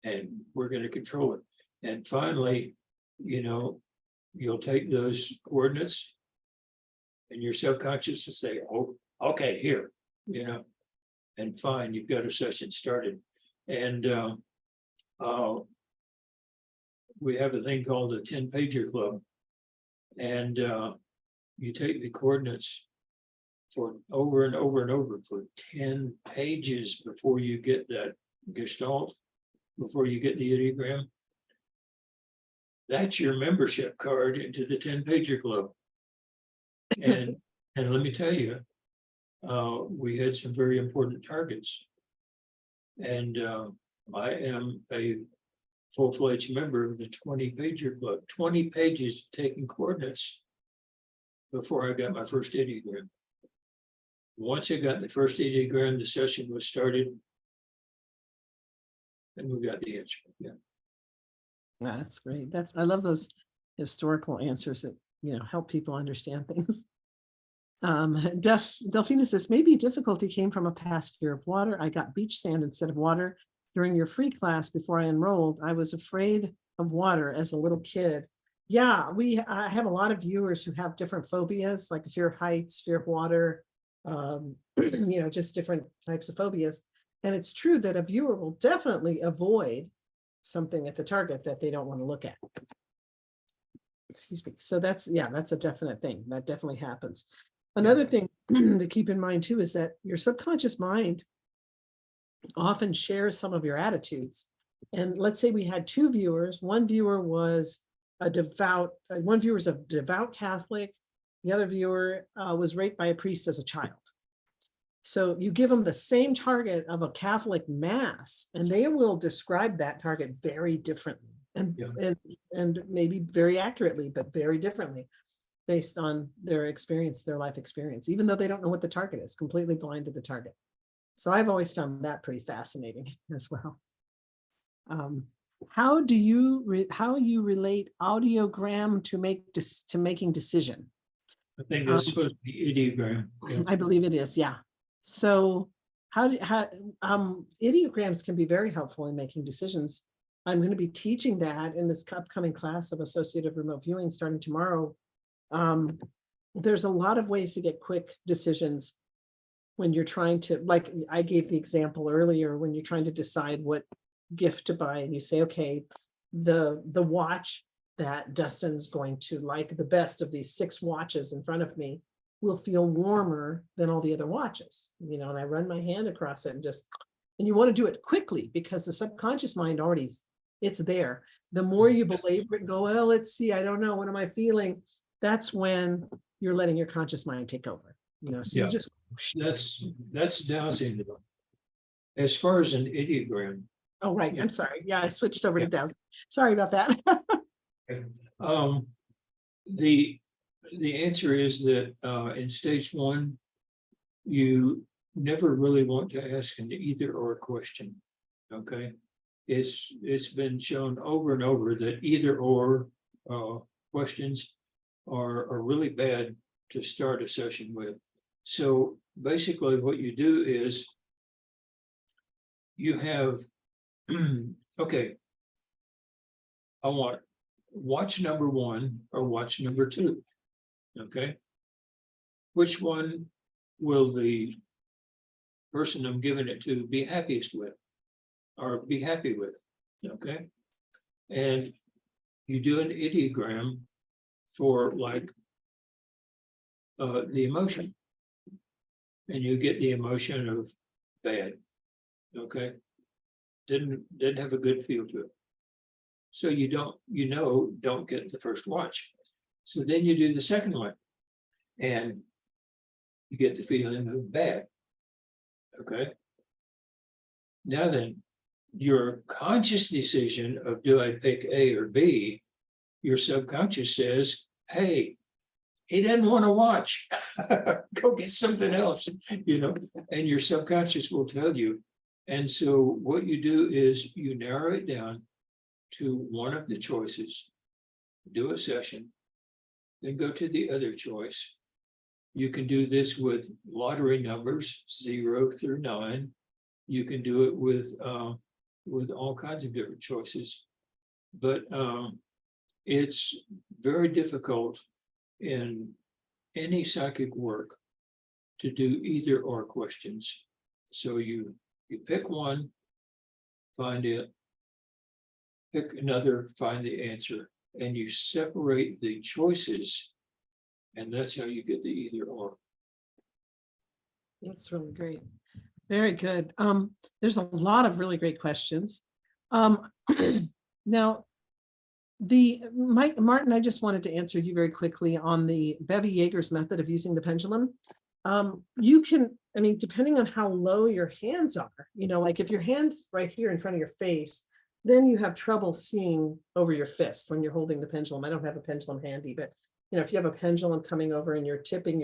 and we're going to control it. And finally, you'll take those coordinates and your subconscious will say, oh, okay, here, and fine, you've got a session started. And we have a thing called the 10-pager club. And you take the coordinates for over and over and over for 10 pages before you get that gestalt, before you get the ideogram. That's your membership card into the 10-pager club. And let me tell you, we had some very important targets. And I am a full-fledged member of the 20-pager club, 20 pages taking coordinates before I got my first ideogram. Once I got the first ideogram, the session was started, and we got the answer. Yeah. That's great. I love those historical answers that help people understand things. Delphina says, maybe difficulty came from a past fear of water. I got beach sand instead of water during your free class before I enrolled. I was afraid of water as a little kid. Yeah, I have a lot of viewers who have different phobias, like a fear of heights, fear of water, just different types of phobias. And it's true that a viewer will definitely avoid something at the target that they don't want to look at. Excuse me. So that's a definite thing. That definitely happens. Another thing to keep in mind too is that your subconscious mind often shares some of your attitudes. And let's say we had two viewers. One viewer was a devout Catholic. The other viewer was raped by a priest as a child. So you give them the same target of a Catholic mass, and they will describe that target very differently, and maybe very accurately, but very differently based on their experience, their life experience, even though they don't know what the target is, completely blind to the target. So I've always found that pretty fascinating as well. How you relate ideogram to making decision? I think that's supposed to be ideogram. Yeah. I believe it is, yeah. So ideograms can be very helpful in making decisions. I'm going to be teaching that in this upcoming class of associative remote viewing starting tomorrow. There's a lot of ways to get quick decisions when you're trying to, like I gave the example earlier, when you're trying to decide what gift to buy, and you say, okay, the watch that Dustin's going to like the best of these 6 watches in front of me, will feel warmer than all the other watches, you know, and I run my hand across it and you want to do it quickly because the subconscious mind already, it's there. The more you belabor it and go, well, let's see, I don't know, what am I feeling? That's when you're letting your conscious mind take over, you know, so Yeah. you just. That's dowsing. As far as an ideogram, Oh, right. Yeah. I'm sorry. Yeah, I switched over Yeah. to dowsing. Sorry about that. the answer is that in stage one, you never really want to ask an either or question. Okay, it's been shown over and over that either or questions are really bad to start a session with. So basically, what you do is you have okay. I want watch number one or watch number two. Okay. Which one will the person I'm giving it to be happiest with or be happy with? Okay. And you do an ideogram for like the emotion. And you get the emotion of bad. Okay. Didn't have a good feel to it. So you don't get the first watch. So then you do the second one and you get the feeling of bad. Okay. Now then, your conscious decision of do I pick A or B, your subconscious says, hey, he doesn't want to watch. Go get something else, you know, and your subconscious will tell you. And so what you do is you narrow it down to one of the choices, do a session, then go to the other choice. You can do this with lottery numbers, 0 through 9. You can do it with all kinds of different choices. But it's very difficult in any psychic work to do either or questions. So you pick one, find it, pick another, find the answer, and you separate the choices, and that's how you get the either or. That's really great. Very good. There's a lot of really great questions. Now, Martin, I just wanted to answer you very quickly on the Bevy Yeager's method of using the pendulum. You can, I mean, depending on how low your hands are, you know, like if your hand's right here in front of your face, then you have trouble seeing over your fist when you're holding the pendulum. I don't have a pendulum handy, but you know, if you have a pendulum coming over and you're tipping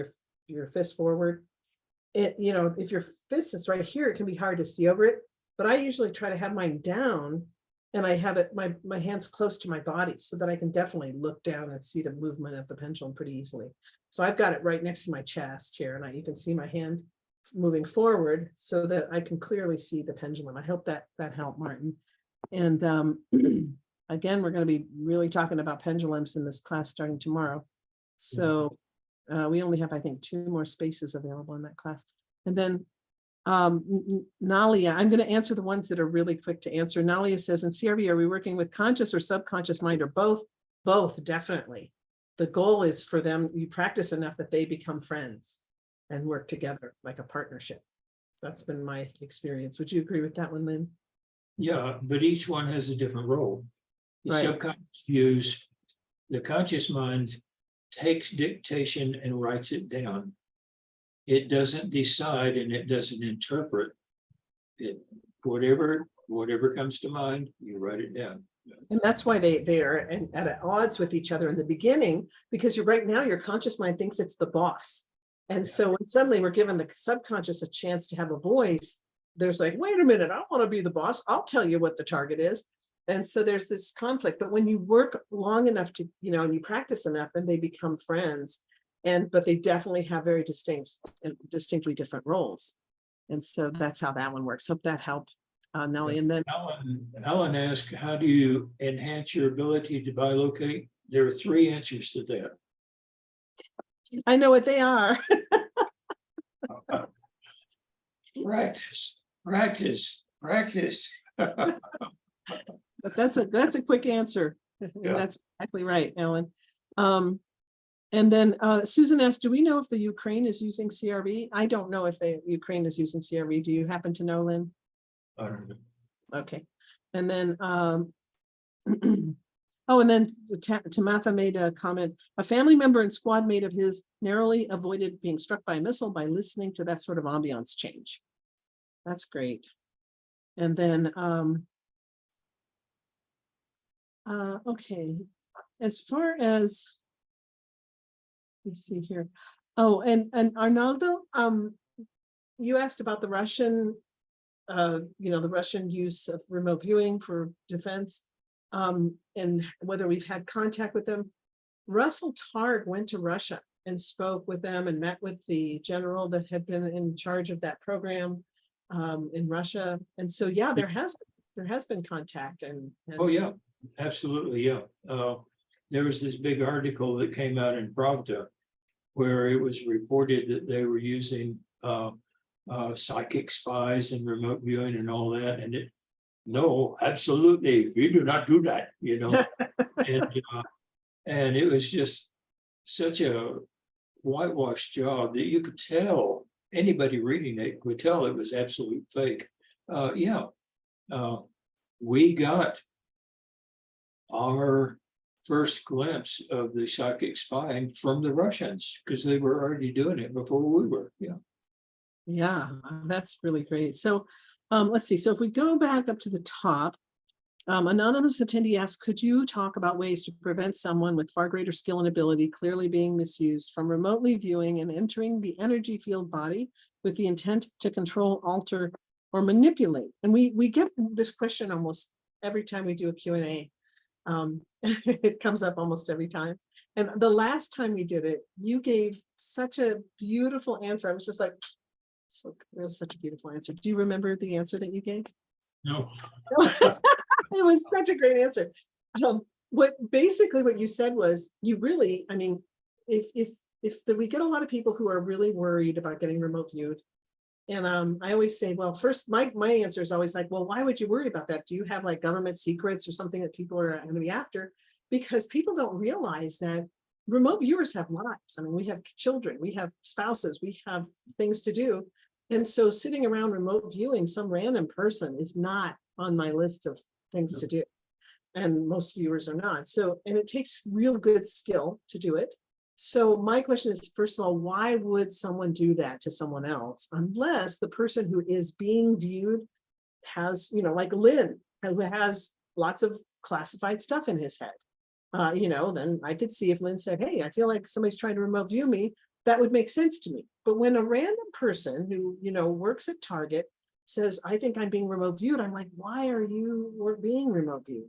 your fist forward, it, you know, if your fist is right here, it can be hard to see over it. But I usually try to have mine down and I have it, my hands close to my body so that I can definitely look down and see the movement of the pendulum pretty easily. So I've got it right next to my chest here, and you can see my hand moving forward so that I can clearly see the pendulum. I hope that helped, Martin. And again, we're going to be really talking about pendulums in this class starting tomorrow. So we only have, I think, 2 more spaces available in that class. And then Nalia, I'm going to answer the ones that are really quick to answer. Nalia says, in CRV, are we working with conscious or subconscious mind, or both? Both, definitely. The goal is for them, you practice enough that they become friends and work together like a partnership. That's been my experience. Would you agree with that one, Lynn? Yeah, but each one has a different role. The Right. subconscious views, the conscious mind takes dictation and writes it down. It doesn't decide and it doesn't interpret. It whatever comes to mind, you write it down. And that's why they are at odds with each other in the beginning, because you're right now, your conscious mind thinks it's the boss. And so when suddenly we're given the subconscious a chance to have a voice, there's like, wait a minute, I want to be the boss. I'll tell you what the target is. And so there's this conflict. But when you work long enough to, you know, and you practice enough, then they become friends. But they definitely have very distinctly different roles. And so that's how that one works. Hope that helped, Nellie. And then Ellen asked, how do you enhance your ability to bilocate? There are 3 answers to that. I know what they are. Practice. But that's a quick answer. And Yeah. that's exactly right, Ellen. And then Susan asked, do we know if the Ukraine is using CRV? I don't know if the Ukraine is using CRV. Do you happen to know, Lynn? I don't know. Okay. And then, oh, and then Tamatha made a comment, a family member and squad mate of his narrowly avoided being struck by a missile by listening to that sort of ambiance change. That's great. And then, okay, as far as, let's see here. Oh, and Arnaldo, you asked about the Russian, the Russian use of remote viewing for defense, and whether we've had contact with them. Russell Targ went to Russia and spoke with them and met with the general that had been in charge of that program in Russia. And so, yeah, there has been contact and Oh, yeah, absolutely, yeah. There was this big article that came out in Pravda where it was reported that they were using psychic spies and remote viewing and all that, and no, absolutely, we do not do that, and it was just such a whitewashed job that you could tell, anybody reading it could tell it was absolute fake. We got our first glimpse of the psychic spying from the Russians because they were already doing it before we were. Yeah, that's really great. So let's see. So if we go back up to the top, anonymous attendee asks, could you talk about ways to prevent someone with far greater skill and ability clearly being misused from remotely viewing and entering the energy field body with the intent to control, alter, or manipulate? And we get this question almost every time we do a Q&A. It comes up almost every time. And the last time we did it, you gave such a beautiful answer. I was just like, so it was such a beautiful answer. Do you remember the answer that you gave? No. It was such a great answer. What you said was, you really, I mean, if we get a lot of people who are really worried about getting remote viewed, and I always say, well, first, my answer is always like, well, why would you worry about that? Do you have like government secrets or something that people are going to be after? Because people don't realize that remote viewers have lives. I mean, we have children, we have spouses, we have things to do. And so sitting around remote viewing some random person is not on my list of things to do. And most viewers are not. So, and it takes real good skill to do it. So my question is, first of all, why would someone do that to someone else unless the person who is being viewed has, like Lyn, who has lots of classified stuff in his head? Then I could see if Lyn said, hey, I feel like somebody's trying to remote view me, that would make sense to me. But when a random person who, works at Target says, I think I'm being remote viewed, I'm like, why are you being remote viewed?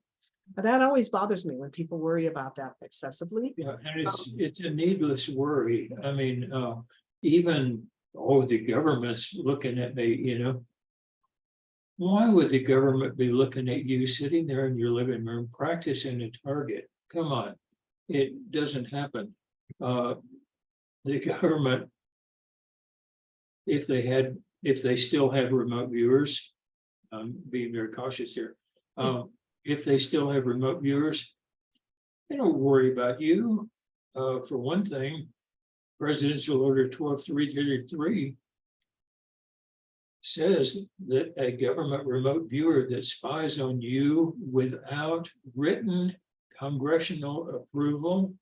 That always bothers me when people worry about that excessively. Yeah, and it's a needless worry. I mean, even, the government's looking at me, Why would the government be looking at you sitting there in your living room practicing a target? Come on, it doesn't happen. The government, if they still have remote viewers, I'm being very cautious here. If they still have remote viewers, they don't worry about you. For one thing, Presidential Order 12333 says that a government remote viewer that spies on you without written congressional approval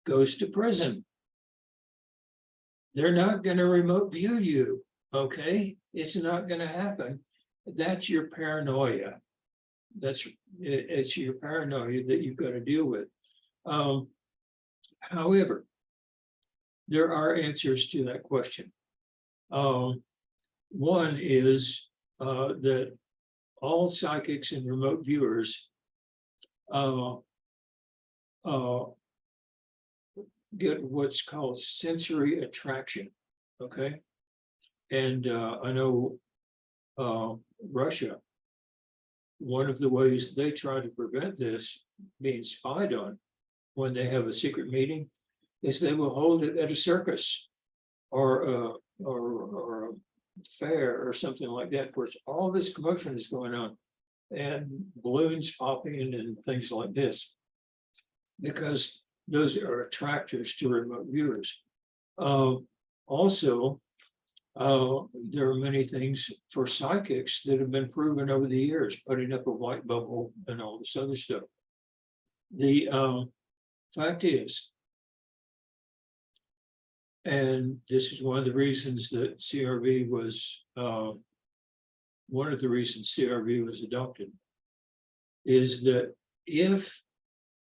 goes to prison. They're not going to remote view you, okay? It's not going to happen. That's your paranoia. It's your paranoia that you've got to deal with. However, there are answers to that question. One is that all psychics and remote viewers get what's called sensory attraction, okay? And I know Russia, one of the ways they try to prevent this being spied on when they have a secret meeting is they will hold it at a circus or a fair or something like that, where all this commotion is going on and balloons popping and things like this, because those are attractors to remote viewers. Also, there are many things for psychics that have been proven over the years, putting up a white bubble and all this other stuff. The fact is, and this is one of the reasons that CRV was, one of the reasons CRV was adopted, is that if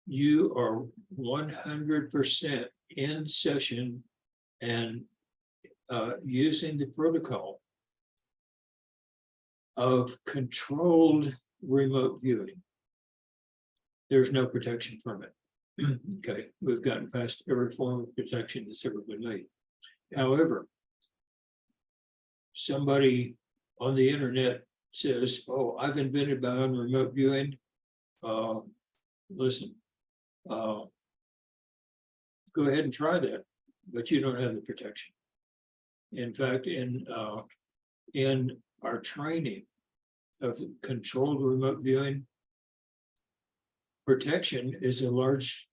you are 100% in session and using the protocol of controlled remote viewing, there's no protection from it. Okay, we've gotten past every form of protection that's ever been made. However, somebody on the internet says, "Oh, I've invented my own remote viewing." Listen, go ahead and try that, but you don't have the protection. In fact, in our training of controlled remote viewing, protection is a large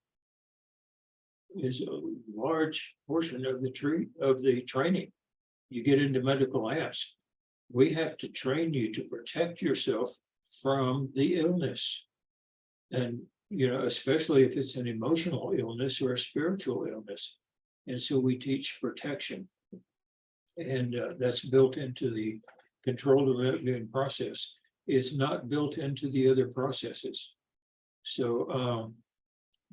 portion of the training. You get into medical apps, we have to train you to protect yourself from the illness, and especially if it's an emotional illness or a spiritual illness. And so we teach protection, and that's built into the controlled remote viewing process. It's not built into the other processes. So,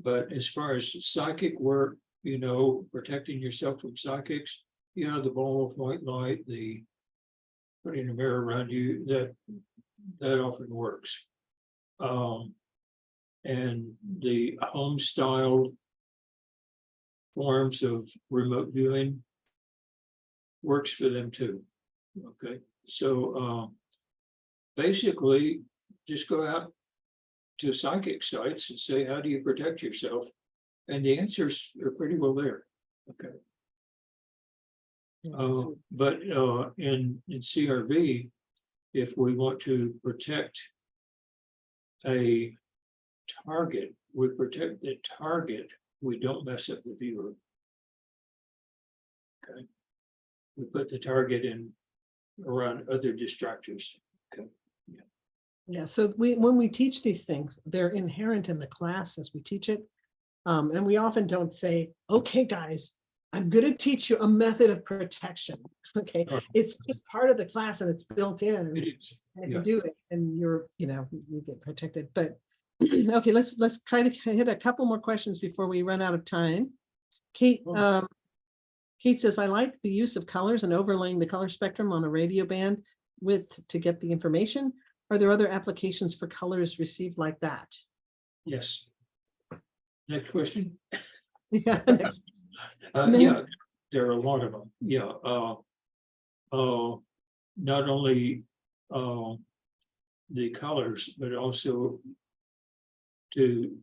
but as far as psychic work, protecting yourself from psychics, the ball of white light, the putting a mirror around you, that often works. And the home style forms of remote viewing works for them too. Okay, so basically just go out to psychic sites and say, how do you protect yourself? And the answers are pretty well there. Okay. But in CRV, if we want to protect a target, we protect the target, we don't mess up the viewer. Okay. We put the target in around other distractors. Okay. Yeah, so when we teach these things, they're inherent in the class as we teach it. And we often don't say, okay, guys, I'm going to teach you a method of protection. Okay, it's just part of the class and it's built in. It is. And if you do it and you get protected. But okay, let's try to hit a couple more questions before we run out of time. Kate, Kate says, I like the use of colors and overlaying the color spectrum on a radio band to get the information. Are there other applications for colors received like that? Yes. Next question. Yeah. Yeah, there are a lot of them. Yeah. Not only the colors, but also to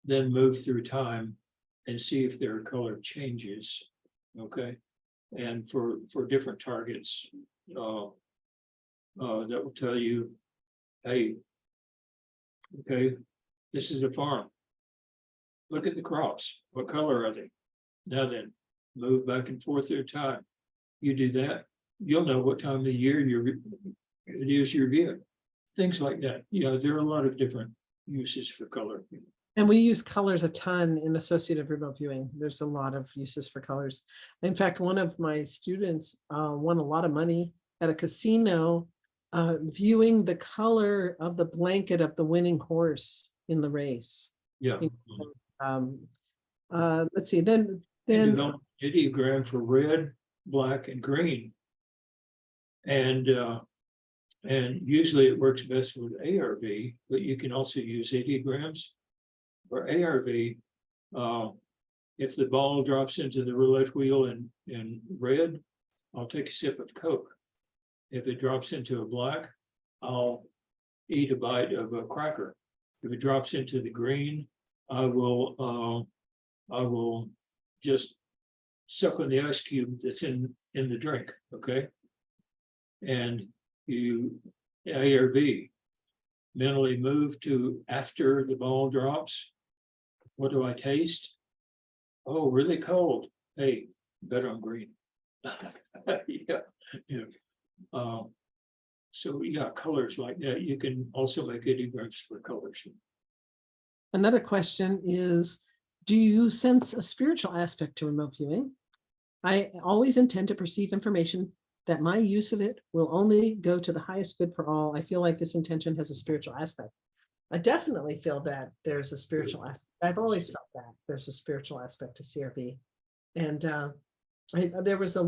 then move through time and see if there are color changes. Okay. And for different targets, that will tell you, hey, okay, this is a farm. Look at the crops. What color are they? Now then, move back and forth through time. You do that, you'll know what time of the year it is you're viewing. Things like that. There are a lot of different uses for color. And we use colors a ton in associative remote viewing. There's a lot of uses for colors. In fact, one of my students won a lot of money at a casino viewing the color of the blanket of the winning horse in the race. Yeah. Let's see, then Ideogram for red, black, and green. And usually it works best with ARV, but you can also use ideograms. For ARV, if the ball drops into the roulette wheel in red, I'll take a sip of Coke. If it drops into a black, I'll eat a bite of a cracker. If it drops into the green, I will just suck on the ice cube that's in the drink. Okay. And you ARV mentally move to after the ball drops, What do I taste? Oh, really cold. Hey, better on green. Yeah, yeah. So we got colors like that. You can also make ideograms for colors. Another question is, do you sense a spiritual aspect to remote viewing? I always intend to perceive information that my use of it will only go to the highest good for all. I feel like this intention has a spiritual aspect. I definitely feel that there's a spiritual aspect. I've always felt that there's a spiritual aspect to CRV. And there was a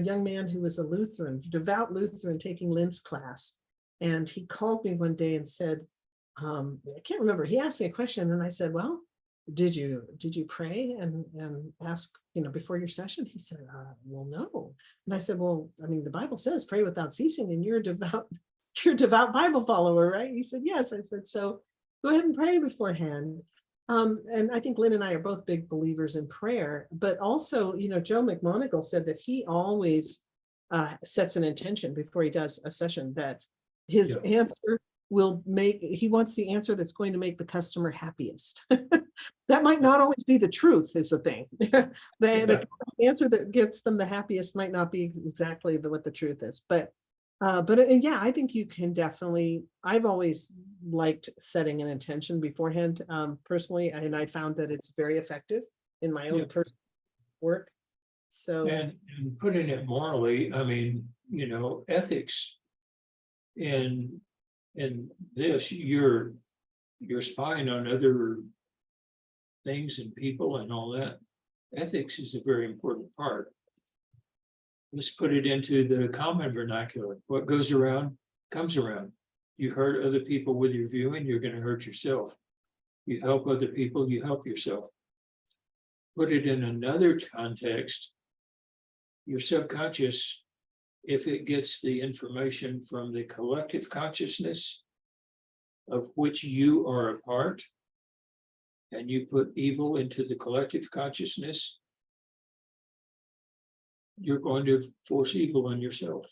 young man who was a Lutheran, devout Lutheran, taking Lyn's class. And he called me one day and said, I can't remember, he asked me a question and I said, well, did you pray and ask, before your session? He said, well, no. And I said, well, I mean, the Bible says pray without ceasing, and you're a devout Bible follower, right? He said, yes. I said, so go ahead and pray beforehand. And I think Lyn and I are both big believers in prayer, but also, Joe McMoneagle said that he always sets an intention before he does a session that his answer he wants the answer that's going to make the customer happiest. That might not always be the truth, is the thing. The answer that gets them the happiest might not be exactly what the truth is. But yeah, I think you can definitely, I've always liked setting an intention beforehand, personally, and I found that it's very effective in my own personal work. So and putting it morally, I mean, ethics in this, you're spying on other things and people and all that. Ethics is a very important part. Let's put it into the common vernacular. What goes around comes around. You hurt other people with your viewing, you're going to hurt yourself. You help other people, you help yourself. Put it in another context. Your subconscious, if it gets the information from the collective consciousness of which you are a part, and you put evil into the collective consciousness, you're going to force evil on yourself.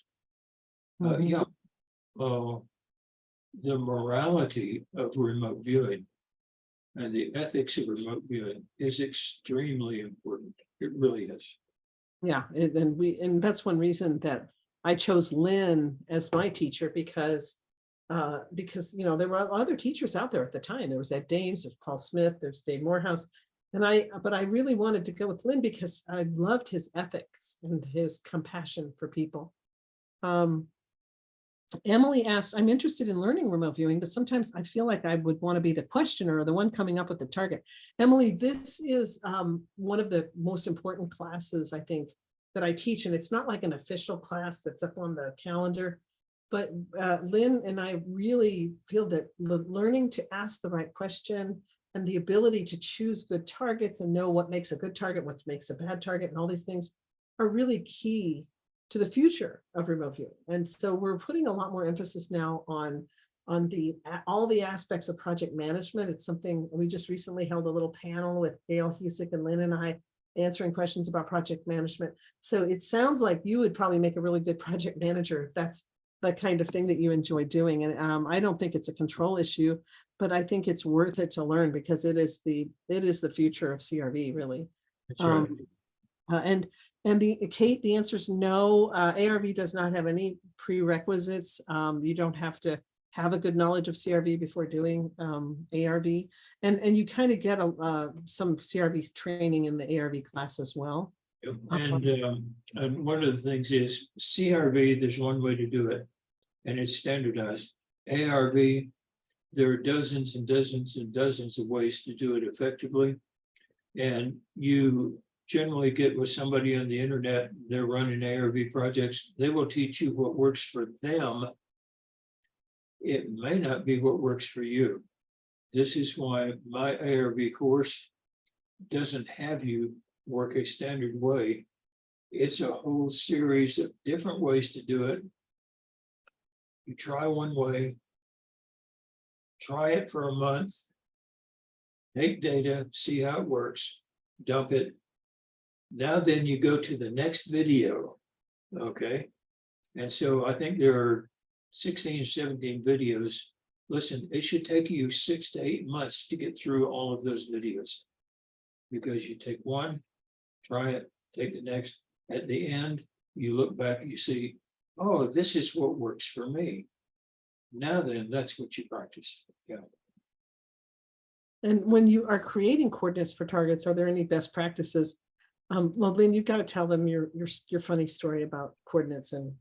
The morality of remote viewing and the ethics of remote viewing is extremely important. It really is. Yeah, and that's one reason that I chose Lyn as my teacher, because there were other teachers out there at the time. There was Ed Dames, there's Paul Smith, there's Dave Morehouse, but I really wanted to go with Lyn because I loved his ethics and his compassion for people. Emily asked, I'm interested in learning remote viewing, but sometimes I feel like I would want to be the questioner or the one coming up with the target. Emily, this is one of the most important classes, I think, that I teach, and it's not like an official class that's up on the calendar, but Lyn and I really feel that learning to ask the right question and the ability to choose good targets and know what makes a good target, what makes a bad target, and all these things are really key to the future of remote viewing. And so we're putting a lot more emphasis now on all the aspects of project management. It's something we just recently held a little panel with Gail Husick and Lyn and I answering questions about project management. So it sounds like you would probably make a really good project manager if that's the kind of thing that you enjoy doing. And I don't think it's a control issue, but I think it's worth it to learn because it is the future of CRV, really. That's right. And Kate, the answer is no. ARV does not have any prerequisites. You don't have to have a good knowledge of CRV before doing ARV, and you kind of get some CRV training in the ARV class as well. And one of the things is CRV, there's one way to do it, and it's standardized. ARV, there are dozens and dozens and dozens of ways to do it effectively, and you generally get with somebody on the internet, they're running ARV projects, they will teach you what works for them. It may not be what works for you. This is why my ARV course doesn't have you work a standard way. It's a whole series of different ways to do it. You try one way, try it for a month, take data, see how it works, dump it. Now then you go to the next video, okay? And so I think there are 16, 17 videos listen, it should take you 6 to 8 months to get through all of those videos. Because you take one, try it, take the next, at the end, you look back and you see, oh, this is what works for me. Now then, that's what you practice. Yeah. And when you are creating coordinates for targets, are there any best practices? Well, Lynn, you've got to tell them your funny story about coordinates and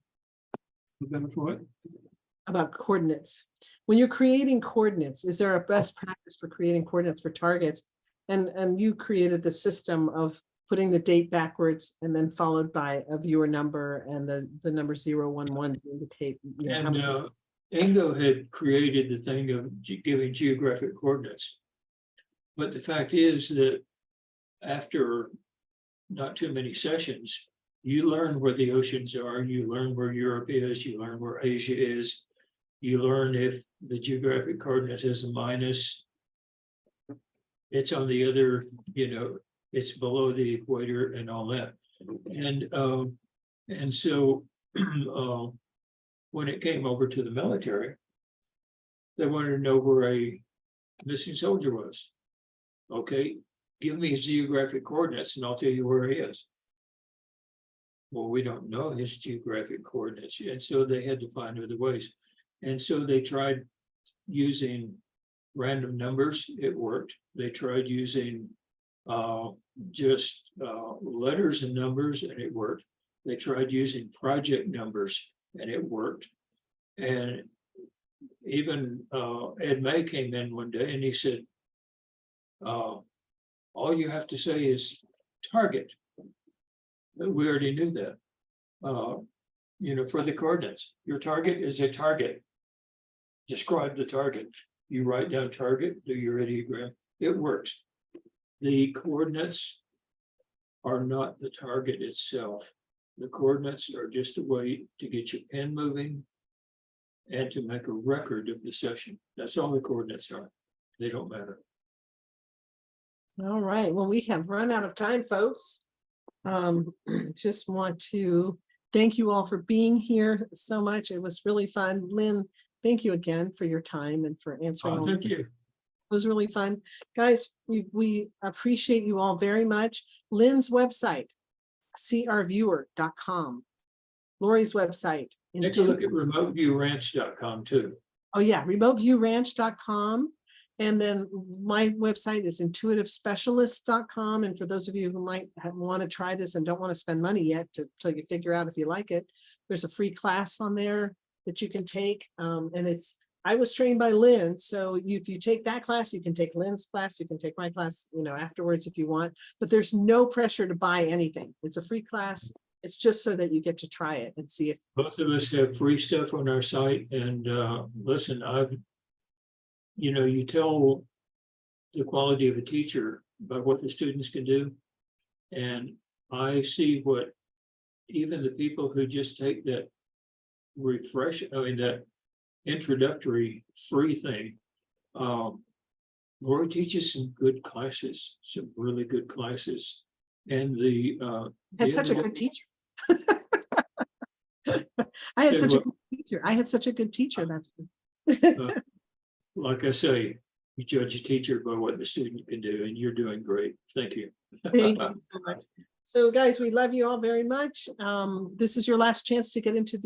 What? about coordinates. When you're creating coordinates, is there a best practice for creating coordinates for targets? And you created the system of putting the date backwards and then followed by a viewer number and the number 011 to indicate. You know, how many. Ingo had created the thing of giving geographic coordinates. But the fact is that after not too many sessions, you learn where the oceans are, you learn where Europe is, you learn where Asia is, you learn if the geographic coordinate is a minus, it's on the other, it's below the equator and all that. And so when it came over to the military, they wanted to know where a missing soldier was. Okay, give me his geographic coordinates and I'll tell you where he is. Well, we don't know his geographic coordinates. And so they had to find other ways. And so they tried using random numbers. It worked. They tried using just letters and numbers, and it worked. They tried using project numbers, and it worked. And even Ed May came in one day and he said, all you have to say is target. We already knew that. For the coordinates, your target is a target. Describe the target. You write down target, do your ideogram. It works. The coordinates are not the target itself. The coordinates are just a way to get your pen moving and to make a record of the session. That's all the coordinates are. They don't matter. All right. Well, we have run out of time, folks. Just want to thank you all for being here so much. It was really fun. Lynn, thank you again for your time and for answering. Thank you. It was really fun. Guys, we appreciate you all very much. Lynn's website, crviewer.com. Lori's website. Take a look at remoteviewranch.com too. Oh yeah, remoteviewranch.com. And then my website is intuitivespecialists.com. And for those of you who might want to try this and don't want to spend money yet till you figure out if you like it, there's a free class on there that you can take. And I was trained by Lynn. So if you take that class, you can take Lynn's class, you can take my class, afterwards if you want, but there's no pressure to buy anything. It's a free class. It's just so that you get to try it and see if. Both of us have free stuff on our site. And listen, you tell the quality of a teacher by what the students can do. And I see what even the people who just take that that introductory free thing. Lori teaches some good classes, some really good classes. And had such a good teacher. I had such a good teacher. That's good. Like I say, you judge a teacher by what the student can do, and you're doing great. Thank you. Thank you so much. So guys, we love you all very much. This is your last chance to get into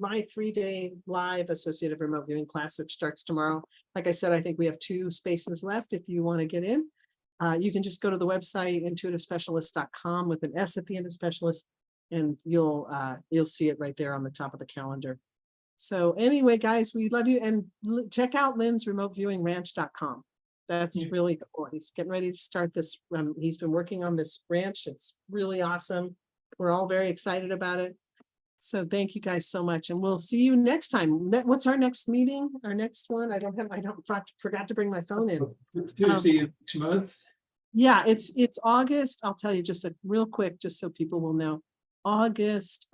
my 3-day live associative remote viewing class, which starts tomorrow. Like I said, I think we have 2 spaces left if you want to get in. You can just go to the website intuitivespecialist.com with an S at the end of specialist, and you'll see it right there on the top of the calendar. So anyway, guys, we love you, and check out Lynn's remoteviewingranch.com. That's really cool. He's getting ready to start this. He's been working on this ranch. It's really awesome. We're all very excited about it. So thank you guys so much. And we'll see you next time. What's our next meeting? Our next one? I forgot to bring my phone in. Tuesday next month. Yeah, it's August. I'll tell you just real quick, just so people will know. August,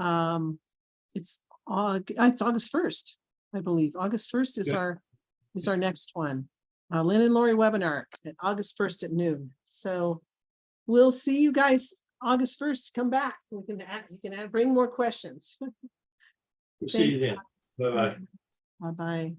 it's August 1st, I believe. August 1st is our next one. Lyn and Lori webinar at August 1st at noon. So we'll see you guys August 1st. Come back. You can bring more questions. We'll see you then. Bye-bye. Bye-bye.